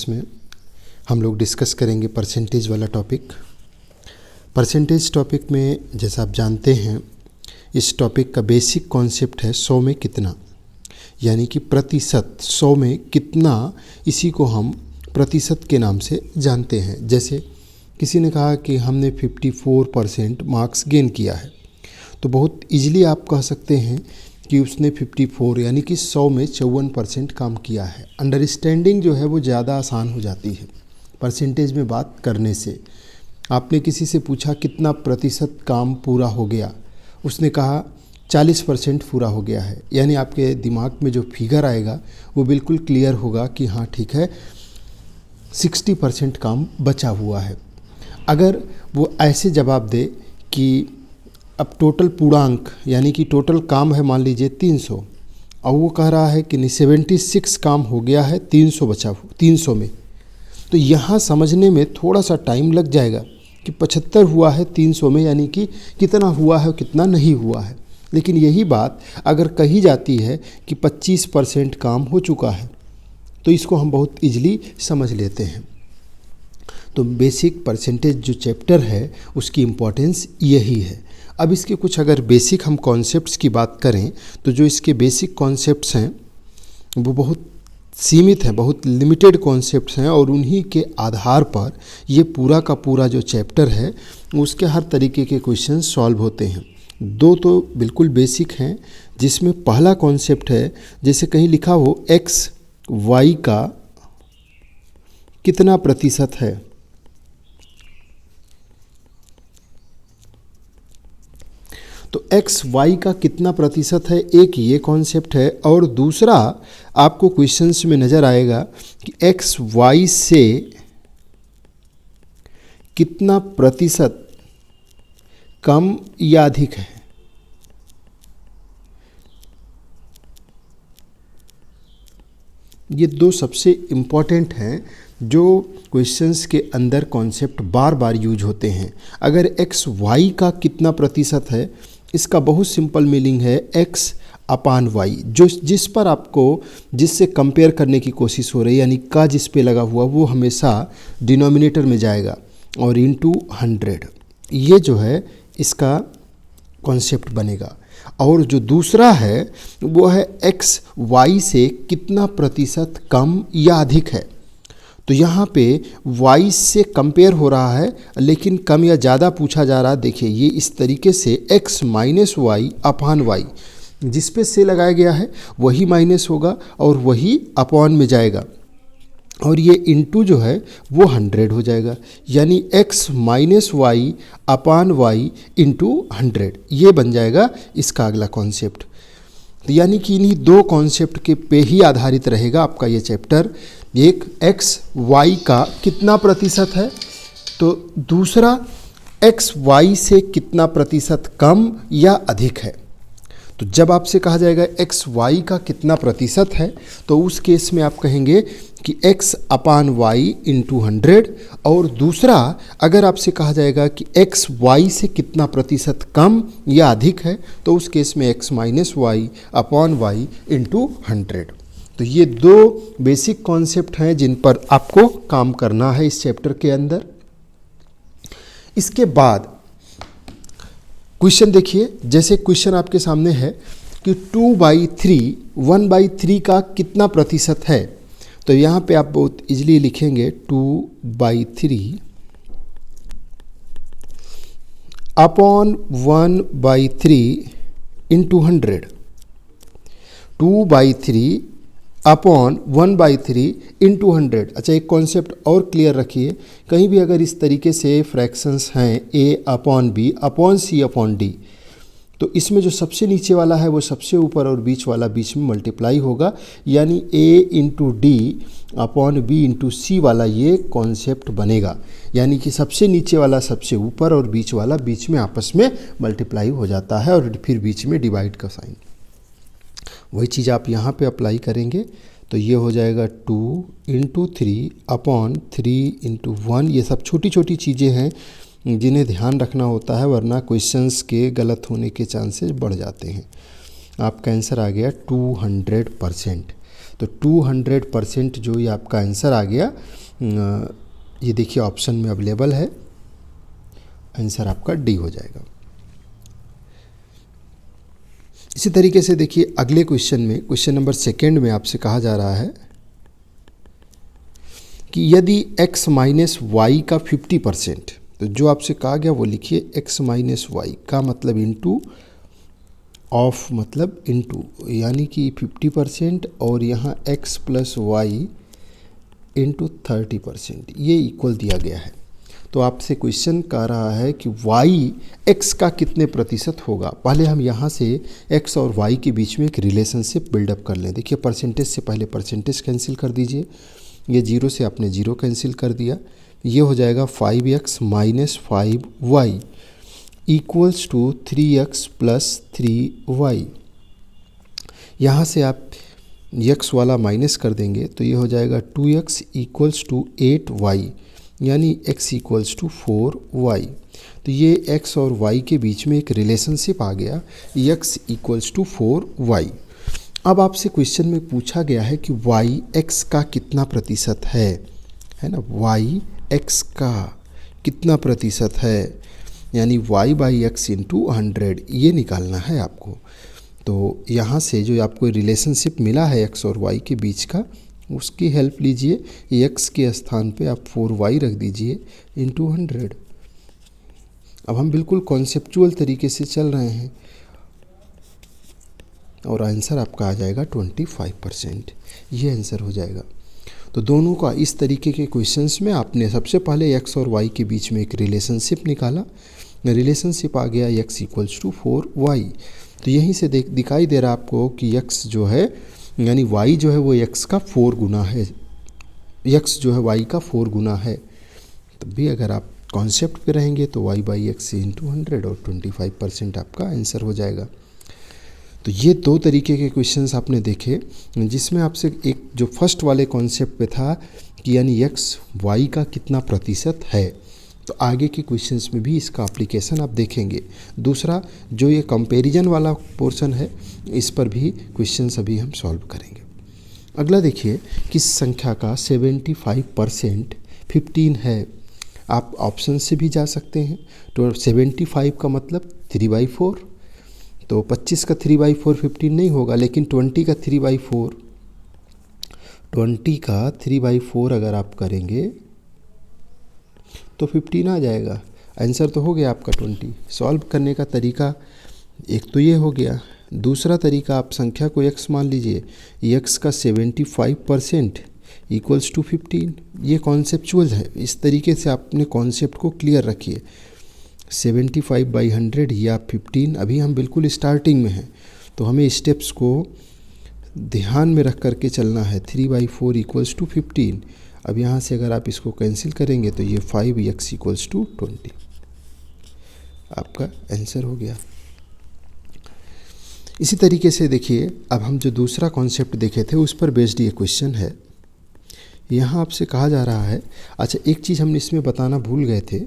इसमें हम लोग डिस्कस करेंगे परसेंटेज वाला टॉपिक। परसेंटेज टॉपिक में जैसा आप जानते हैं, इस टॉपिक का बेसिक कॉन्सेप्ट है 100 में कितना, यानी कि प्रतिशत 100 में कितना, इसी को हम प्रतिशत के नाम से जानते हैं। जैसे किसी ने कहा कि हमने 54% मार्क्स गेन किया है, तो बहुत इजीली आप कह सकते हैं कि उसने 54 यानी कि 100 में 54% काम किया है। अंडरस्टैंडिंग जो है वो ज़्यादा आसान हो जाती है परसेंटेज में बात करने से। आपने किसी से पूछा कितना प्रतिशत काम पूरा हो गया, उसने कहा 40% पूरा हो गया है, यानी आपके दिमाग में जो फिगर आएगा वो बिल्कुल क्लियर होगा कि हाँ ठीक है 60% काम बचा हुआ है। अगर वो ऐसे जवाब दे कि अब टोटल पूर्णांक यानी कि टोटल काम है मान लीजिए 300, और वो कह रहा है कि नहीं 76 काम हो गया है, 300 बचा 300 में, तो यहाँ समझने में थोड़ा सा टाइम लग जाएगा कि 75 हुआ है 300 में, यानी कि कितना हुआ है कितना नहीं हुआ है। लेकिन यही बात अगर कही जाती है कि 25% काम हो चुका है, तो इसको हम बहुत ईजिली समझ लेते हैं। तो बेसिक परसेंटेज जो चैप्टर है उसकी इम्पोर्टेंस यही है। अब इसके कुछ अगर बेसिक हम कॉन्सेप्ट्स की बात करें, तो जो इसके बेसिक कॉन्सेप्ट्स हैं वो बहुत सीमित हैं, बहुत लिमिटेड कॉन्सेप्ट्स हैं, और उन्हीं के आधार पर ये पूरा का पूरा जो चैप्टर है उसके हर तरीके के क्वेश्चन सॉल्व होते हैं। दो तो बिल्कुल बेसिक हैं, जिसमें पहला कॉन्सेप्ट है, जैसे कहीं लिखा हो x y का कितना प्रतिशत है, तो x y का कितना प्रतिशत है, एक ये कॉन्सेप्ट है। और दूसरा आपको क्वेश्चंस में नज़र आएगा कि x y से कितना प्रतिशत कम या अधिक है। ये दो सबसे इम्पॉर्टेंट हैं जो क्वेश्चंस के अंदर कॉन्सेप्ट बार बार यूज होते हैं। अगर x y का कितना प्रतिशत है, इसका बहुत सिंपल मीनिंग है x अपान y, जो जिस पर आपको जिससे कंपेयर करने की कोशिश हो रही है, यानी का जिस पे लगा हुआ वो हमेशा डिनोमिनेटर में जाएगा और इनटू 100, ये जो है इसका कॉन्सेप्ट बनेगा। और जो दूसरा है वो है x y से कितना प्रतिशत कम या अधिक है, तो यहाँ पे y से कंपेयर हो रहा है लेकिन कम या ज़्यादा पूछा जा रहा है। देखिए ये इस तरीके से x minus Y upon y, जिस पे से लगाया गया है वही माइनस होगा और वही अपॉन में जाएगा, और ये इनटू जो है वो 100 हो जाएगा, यानी x minus Y upon y into 100, ये बन जाएगा इसका अगला कॉन्सेप्ट। तो यानी कि इन्हीं दो कॉन्सेप्ट के पे ही आधारित रहेगा आपका ये चैप्टर। एक x y का कितना प्रतिशत है, तो दूसरा x y से कितना प्रतिशत कम या अधिक है। तो जब आपसे कहा जाएगा x y का कितना प्रतिशत है, तो उस केस में आप कहेंगे कि x अपान वाई इंटू 100, और दूसरा अगर आपसे कहा जाएगा कि x y से कितना प्रतिशत कम या अधिक है, तो उस केस में x minus y upon y into 100। तो ये दो बेसिक कॉन्सेप्ट हैं जिन पर आपको काम करना है इस चैप्टर के अंदर। इसके बाद क्वेश्चन देखिए, जैसे क्वेश्चन आपके सामने है कि 2/3 1/3 का कितना प्रतिशत है, तो यहाँ पे आप बहुत इजीली लिखेंगे 2/3 अपॉन 1/3 इंटू 100, 2/3 अपॉन 1/3 इंटू 100। अच्छा, एक कॉन्सेप्ट और क्लियर रखिए, कहीं भी अगर इस तरीके से फ्रैक्शंस हैं a upon b upon c upon d, तो इसमें जो सबसे नीचे वाला है वो सबसे ऊपर और बीच वाला बीच में मल्टीप्लाई होगा, यानी a into D upon b into C वाला ये कॉन्सेप्ट बनेगा, यानी कि सबसे नीचे वाला सबसे ऊपर और बीच वाला बीच में आपस में मल्टीप्लाई हो जाता है, और फिर बीच में डिवाइड का साइन। वही चीज़ आप यहाँ पे अप्लाई करेंगे, तो ये हो जाएगा 2 इंटू 3 अपॉन 3 इंटू 1। ये सब छोटी छोटी चीज़ें हैं जिन्हें ध्यान रखना होता है, वरना क्वेश्चंस के गलत होने के चांसेस बढ़ जाते हैं। आपका आंसर आ गया 200%। तो 200% जो ये आपका आंसर आ गया, ये देखिए ऑप्शन में अवेलेबल है, आंसर आपका डी हो जाएगा। इसी तरीके से देखिए अगले क्वेश्चन में, क्वेश्चन नंबर 2 में आपसे कहा जा रहा है कि यदि x माइनस वाई का 50%, तो जो आपसे कहा गया वो लिखिए, x माइनस वाई का मतलब इनटू ऑफ मतलब इनटू, यानी कि 50% और यहाँ x प्लस वाई इंटू 30%, ये इक्वल दिया गया है। तो आपसे क्वेश्चन कह रहा है कि y x का कितने प्रतिशत होगा। पहले हम यहाँ से x और y के बीच में एक रिलेशनशिप बिल्डअप कर लें। देखिए परसेंटेज से पहले परसेंटेज कैंसिल कर दीजिए, ये 0 से आपने 0 कैंसिल कर दिया, ये हो जाएगा 5x minus 5y equals to 3x plus 3y। यहाँ से आप x वाला माइनस कर देंगे तो ये हो जाएगा 2x इक्वल्स टू 8y, यानी x इक्वल्स टू 4y। तो ये x और y के बीच में एक रिलेशनशिप आ गया, x इक्वल्स टू 4y। अब आपसे क्वेश्चन में पूछा गया है कि y x का कितना प्रतिशत है ना, y x का कितना प्रतिशत है, यानी y बाई एक्स इंटू 100, ये निकालना है आपको। तो यहाँ से जो आपको रिलेशनशिप मिला है x और y के बीच का, उसकी हेल्प लीजिए, x के स्थान पे आप 4y रख दीजिए इंटू 100। अब हम बिल्कुल कॉन्सेप्चुअल तरीके से चल रहे हैं और आंसर आपका आ जाएगा 25%, ये आंसर हो जाएगा। तो दोनों का इस तरीके के क्वेश्चंस में आपने सबसे पहले x और y के बीच में एक रिलेशनशिप निकाला, रिलेशनशिप आ गया x इक्वल्स टू 4y। तो यहीं से दिखाई दे रहा आपको कि x जो है, यानी y जो है वो x का 4 गुना है, x जो है y का 4 गुना है। तब भी अगर आप कॉन्सेप्ट पे रहेंगे तो y बाई एक्स इंटू 100 और 25% आपका आंसर हो जाएगा। तो ये दो तरीके के क्वेश्चंस आपने देखे, जिसमें आपसे एक जो फर्स्ट वाले कॉन्सेप्ट पे था कि यानी x y का कितना प्रतिशत है, तो आगे के क्वेश्चंस में भी इसका एप्लीकेशन आप देखेंगे। दूसरा जो ये कंपैरिजन वाला पोर्शन है, इस पर भी क्वेश्चंस अभी हम सॉल्व करेंगे। अगला देखिए, किस संख्या का 75% 15 है। आप ऑप्शन से भी जा सकते हैं। तो 75 का मतलब 3/4, तो 25 का 3/4 15 नहीं होगा, लेकिन 20 का 3/4, 20 का 3/4 अगर आप करेंगे तो 15 आ जाएगा। आंसर तो हो गया आपका 20। सॉल्व करने का तरीका एक तो ये हो गया। दूसरा तरीका, आप संख्या को x मान लीजिए, x का 75% इक्वल्स टू 15। ये कॉन्सेप्चुअल है, इस तरीके से आपने कॉन्सेप्ट को क्लियर रखिए। 75/100 या 15, अभी हम बिल्कुल स्टार्टिंग में हैं, तो हमें स्टेप्स को ध्यान में रख करके चलना है। 3/4 इक्वल्स टू 15। अब यहाँ से अगर आप इसको कैंसिल करेंगे तो ये 5x इक्वल्स टू 20, आपका आंसर हो गया। इसी तरीके से देखिए, अब हम जो दूसरा कॉन्सेप्ट देखे थे उस पर बेस्ड ये क्वेश्चन है। यहाँ आपसे कहा जा रहा है, अच्छा एक चीज़ हमने इसमें बताना भूल गए थे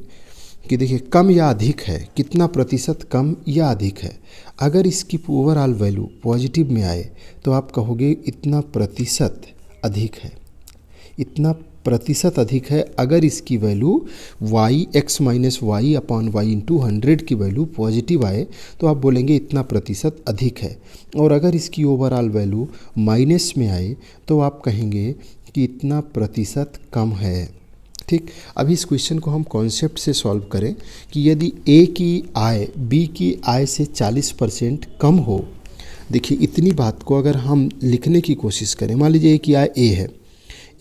कि देखिए कम या अधिक है, कितना प्रतिशत कम या अधिक है। अगर इसकी ओवरऑल वैल्यू पॉजिटिव में आए तो आप कहोगे इतना प्रतिशत अधिक है, इतना प्रतिशत अधिक है। अगर इसकी value y x minus y upon y into 100 की वैल्यू पॉजिटिव आए तो आप बोलेंगे इतना प्रतिशत अधिक है। और अगर इसकी ओवरऑल वैल्यू माइनस में आए तो आप कहेंगे कि इतना प्रतिशत कम है। ठीक, अभी इस क्वेश्चन को हम कॉन्सेप्ट से सॉल्व करें कि यदि a की आय b की आय से 40% कम हो। देखिए इतनी बात को अगर हम लिखने की कोशिश करें, मान लीजिए a की आय a है,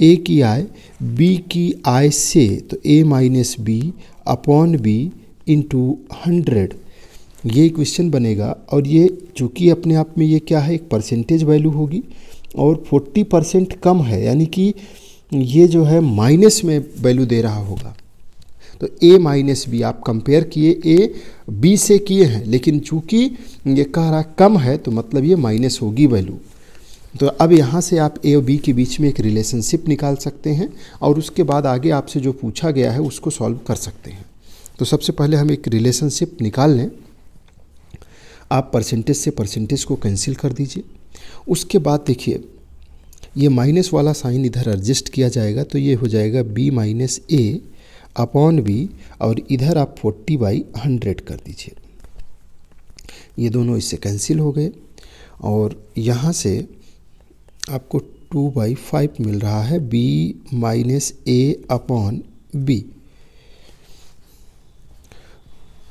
a की आय b की आय से, तो a minus b upon b into 100, ये क्वेश्चन बनेगा। और ये चूँकि अपने आप में ये क्या है, एक परसेंटेज वैल्यू होगी और 40% कम है, यानी कि ये जो है माइनस में वैल्यू दे रहा होगा। तो a माइनस बी आप कंपेयर किए, a b से किए हैं, लेकिन चूँकि ये कह रहा कम है तो मतलब ये माइनस होगी वैल्यू। तो अब यहाँ से आप a और b के बीच में एक रिलेशनशिप निकाल सकते हैं और उसके बाद आगे आपसे जो पूछा गया है उसको सॉल्व कर सकते हैं। तो सबसे पहले हम एक रिलेशनशिप निकाल लें। आप परसेंटेज से परसेंटेज को कैंसिल कर दीजिए। उसके बाद देखिए ये माइनस वाला साइन इधर एडजस्ट किया जाएगा तो ये हो जाएगा b माइनस ए अपॉन बी, और इधर आप 40/100 कर दीजिए। ये दोनों इससे कैंसिल हो गए और यहाँ से आपको 2/5 मिल रहा है b माइनस ए अपॉन बी।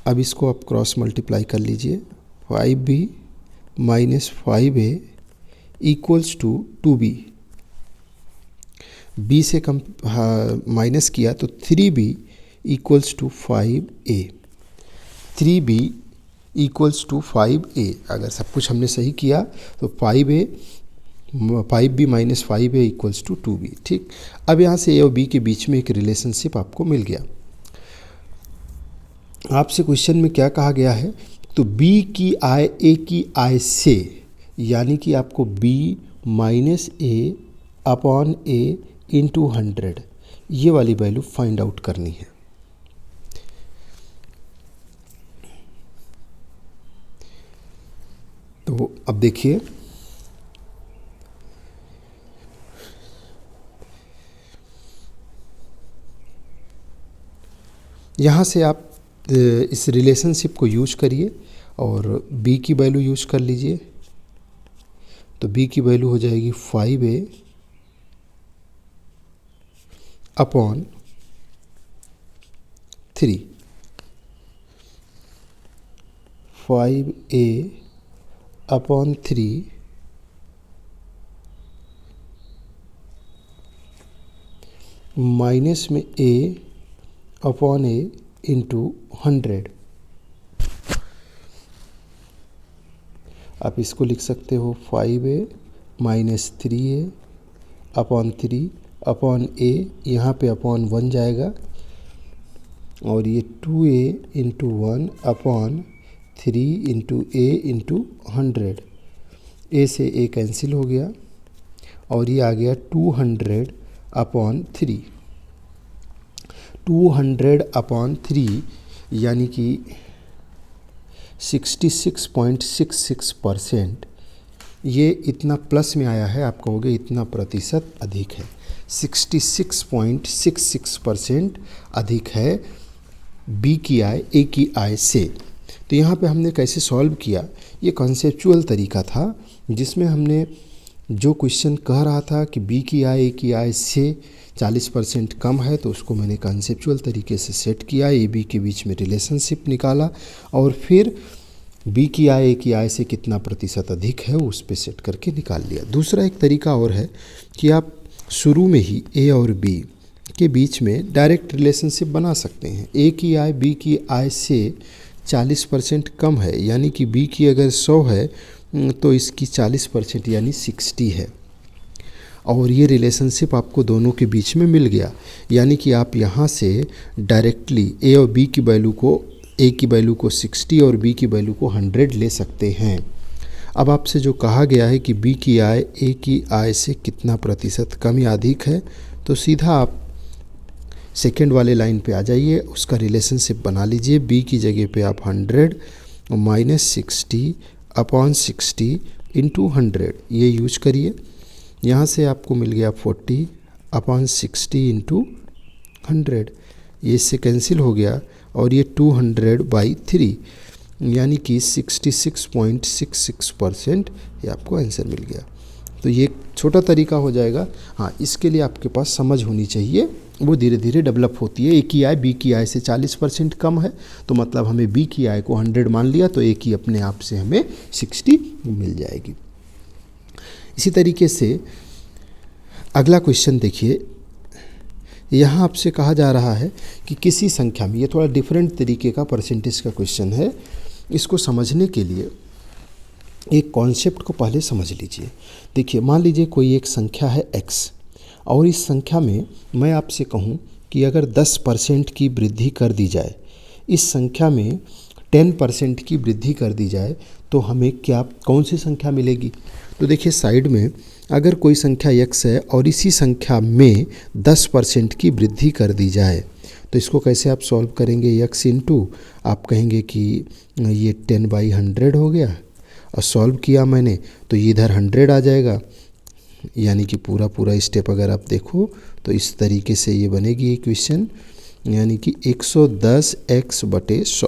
अब इसको आप क्रॉस मल्टीप्लाई कर लीजिए, 5b minus 5a equals to 2b। b से कम माइनस किया तो 3b equals to 5a। 3b equals to 5a। अगर सब कुछ हमने सही किया तो 5b minus 5a equals to 2b। ठीक, अब यहाँ से a और b के बीच में एक रिलेशनशिप आपको मिल गया। आपसे क्वेश्चन में क्या कहा गया है, तो b की आय a की आय से, यानी कि आपको b माइनस ए अपॉन ए इंटू 100 ये वाली वैल्यू फाइंड आउट करनी है। तो अब देखिए, यहाँ से आप इस रिलेशनशिप को यूज करिए और b की वैल्यू यूज कर लीजिए। तो b की वैल्यू हो जाएगी 5a upon 3। 5a upon 3 minus में a अपॉन a इंटू 100। आप इसको लिख सकते हो 5a minus 3a upon 3 upon a, यहाँ पे अपॉन 1 जाएगा और ये 2a into 1 upon 3 into a into 100। a से a कैंसिल हो गया और ये आ गया 200 अपॉन 3। 200 अपॉन 3 यानी कि 66.66%। ये इतना प्लस में आया है, आप कहोगे इतना प्रतिशत अधिक है। 66.66% अधिक है बी की आय ए की आय से। तो यहाँ पे हमने कैसे सॉल्व किया, ये कॉन्सेप्चुअल तरीका था जिसमें हमने जो क्वेश्चन कह रहा था कि बी की आय ए की आय से 40% कम है, तो उसको मैंने कॉन्सेप्चुअल तरीके से सेट किया, ए बी के बीच में रिलेशनशिप निकाला और फिर बी की आय ए की आय से कितना प्रतिशत अधिक है उस पे सेट करके निकाल लिया। दूसरा एक तरीका और है कि आप शुरू में ही ए और बी के बीच में डायरेक्ट रिलेशनशिप बना सकते हैं। ए की आय बी की आय से 40% कम है, यानी कि बी की अगर 100 है तो इसकी 40% यानी 60 है, और ये रिलेशनशिप आपको दोनों के बीच में मिल गया। यानी कि आप यहाँ से डायरेक्टली ए और बी की वैल्यू को, ए की वैल्यू को 60 और बी की वैल्यू को 100 ले सकते हैं। अब आपसे जो कहा गया है कि बी की आय ए की आय से कितना प्रतिशत कम या अधिक है, तो सीधा आप सेकेंड वाले लाइन पे आ जाइए, उसका रिलेशनशिप बना लीजिए। बी की जगह पे आप 100 माइनस 60 अपॉन 60 इंटू 100 ये यूज करिए। यहाँ से आपको मिल गया 40 अपॉन 60 इंटू 100, ये इससे कैंसिल हो गया और ये 200/3 यानी कि 66.66% ये आपको आंसर मिल गया। तो ये एक छोटा तरीका हो जाएगा। हाँ, इसके लिए आपके पास समझ होनी चाहिए, वो धीरे धीरे डेवलप होती है। ए की आय बी की आय से 40% कम है, तो मतलब हमें बी की आय को 100 मान लिया तो ए की अपने आप से हमें 60 मिल जाएगी। इसी तरीके से अगला क्वेश्चन देखिए, यहाँ आपसे कहा जा रहा है कि किसी संख्या में, ये थोड़ा डिफरेंट तरीके का परसेंटेज का क्वेश्चन है। इसको समझने के लिए एक कॉन्सेप्ट को पहले समझ लीजिए। देखिए, मान लीजिए कोई एक संख्या है x, और इस संख्या में मैं आपसे कहूँ कि अगर 10% की वृद्धि कर दी जाए, इस संख्या में 10% की वृद्धि कर दी जाए, तो हमें क्या, कौन सी संख्या मिलेगी। तो देखिए साइड में अगर कोई संख्या x है और इसी संख्या में 10% की वृद्धि कर दी जाए, तो इसको कैसे आप सॉल्व करेंगे। x इंटू आप कहेंगे कि ये 10/100 हो गया, और सॉल्व किया मैंने तो ये इधर 100 आ जाएगा, यानी कि पूरा पूरा स्टेप अगर आप देखो तो इस तरीके से ये बनेगी इक्वेशन, यानी कि 110x/100।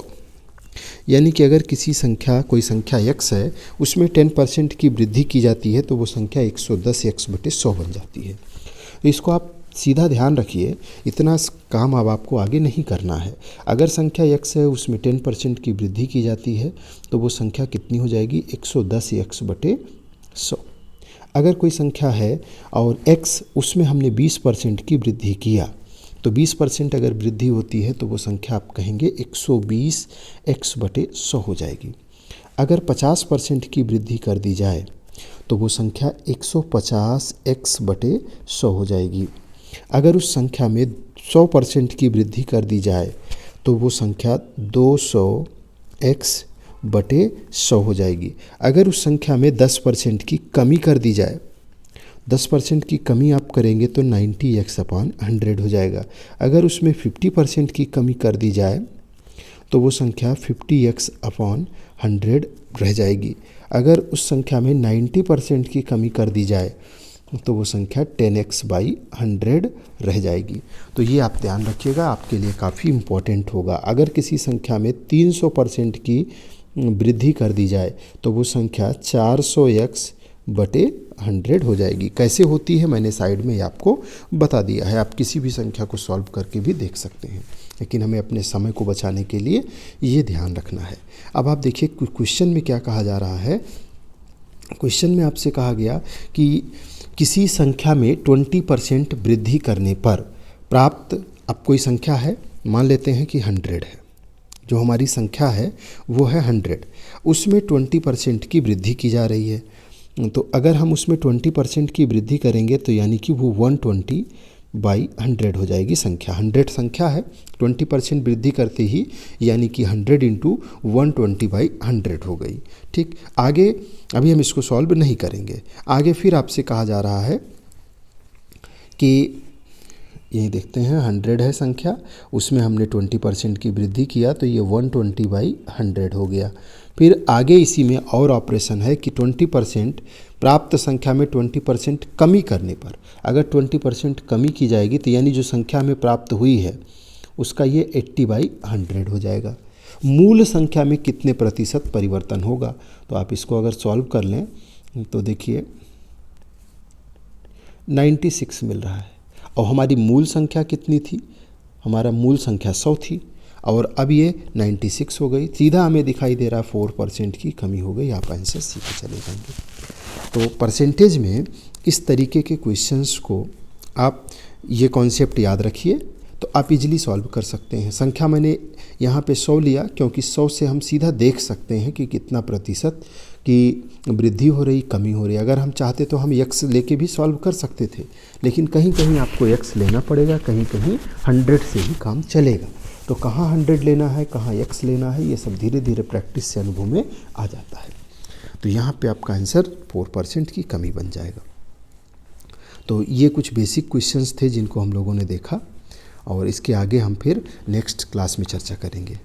यानी कि अगर किसी संख्या, कोई संख्या x है, उसमें 10% की वृद्धि की जाती है तो वो संख्या 110x/100 बन जाती है। तो इसको आप सीधा ध्यान रखिए, इतना काम अब आपको आगे नहीं करना है। अगर संख्या x है, उसमें 10% की वृद्धि की जाती है तो वो संख्या कितनी हो जाएगी, 110x/100। अगर कोई संख्या है और x, उसमें हमने 20% की वृद्धि किया तो 20% अगर वृद्धि होती है तो वो संख्या आप कहेंगे 120x/100 हो जाएगी। अगर 50% की वृद्धि कर दी जाए तो वो संख्या 150x/100 हो जाएगी। अगर उस संख्या में 100% की वृद्धि कर दी जाए तो वो संख्या 200x/100 हो जाएगी। अगर उस संख्या में 10% की कमी कर दी जाए, 10% की कमी आप करेंगे तो 90x/100 हो जाएगा। अगर उसमें 50% की कमी कर दी जाए तो वो संख्या 50x/100 रह जाएगी। अगर उस संख्या में 90% की कमी कर दी जाए तो वो संख्या 10x/100 रह जाएगी। तो ये आप ध्यान रखिएगा, आपके लिए काफ़ी इम्पोर्टेंट होगा। अगर किसी संख्या में 300% की वृद्धि कर दी जाए तो वो संख्या 400x/100 हो जाएगी। कैसे होती है मैंने साइड में आपको बता दिया है, आप किसी भी संख्या को सॉल्व करके भी देख सकते हैं, लेकिन हमें अपने समय को बचाने के लिए ये ध्यान रखना है। अब आप देखिए क्वेश्चन में क्या कहा जा रहा है। क्वेश्चन में आपसे कहा गया कि किसी संख्या में 20% वृद्धि करने पर प्राप्त, अब कोई संख्या है, मान लेते हैं कि 100 है, जो हमारी संख्या है वो है 100, उसमें 20% की वृद्धि की जा रही है। तो अगर हम उसमें 20% की वृद्धि करेंगे तो यानी कि वो 120/100 हो जाएगी संख्या। 100 संख्या है, 20% वृद्धि करते ही यानी कि 100 × 120/100 हो गई। ठीक, आगे अभी हम इसको सॉल्व नहीं करेंगे। आगे फिर आपसे कहा जा रहा है कि यही देखते हैं, 100 है संख्या, उसमें हमने 20% की वृद्धि किया तो ये 120/100 हो गया। फिर आगे इसी में और ऑपरेशन है कि 20% प्राप्त संख्या में 20% कमी करने पर, अगर 20% कमी की जाएगी तो यानी जो संख्या में प्राप्त हुई है उसका ये 80/100 हो जाएगा। मूल संख्या में कितने प्रतिशत परिवर्तन होगा, तो आप इसको अगर सॉल्व कर लें तो देखिए 96 मिल रहा है। और हमारी मूल संख्या कितनी थी, हमारा मूल संख्या 100 थी और अब ये 96 हो गई। सीधा हमें दिखाई दे रहा है 4% की कमी हो गई। आप आंसर सीधे चले जाएंगे। तो परसेंटेज में इस तरीके के क्वेश्चंस को आप ये कॉन्सेप्ट याद रखिए तो आप इजीली सॉल्व कर सकते हैं। संख्या मैंने यहाँ पे 100 लिया क्योंकि 100 से हम सीधा देख सकते हैं कि कितना प्रतिशत की वृद्धि हो रही, कमी हो रही। अगर हम चाहते तो हम x लेके भी सॉल्व कर सकते थे, लेकिन कहीं कहीं आपको x लेना पड़ेगा, कहीं कहीं 100 से भी काम चलेगा। तो कहाँ 100 लेना है, कहाँ x लेना है, ये सब धीरे धीरे प्रैक्टिस से अनुभव में आ जाता है। तो यहाँ पे आपका आंसर 4% की कमी बन जाएगा। तो ये कुछ बेसिक क्वेश्चंस थे जिनको हम लोगों ने देखा और इसके आगे हम फिर नेक्स्ट क्लास में चर्चा करेंगे।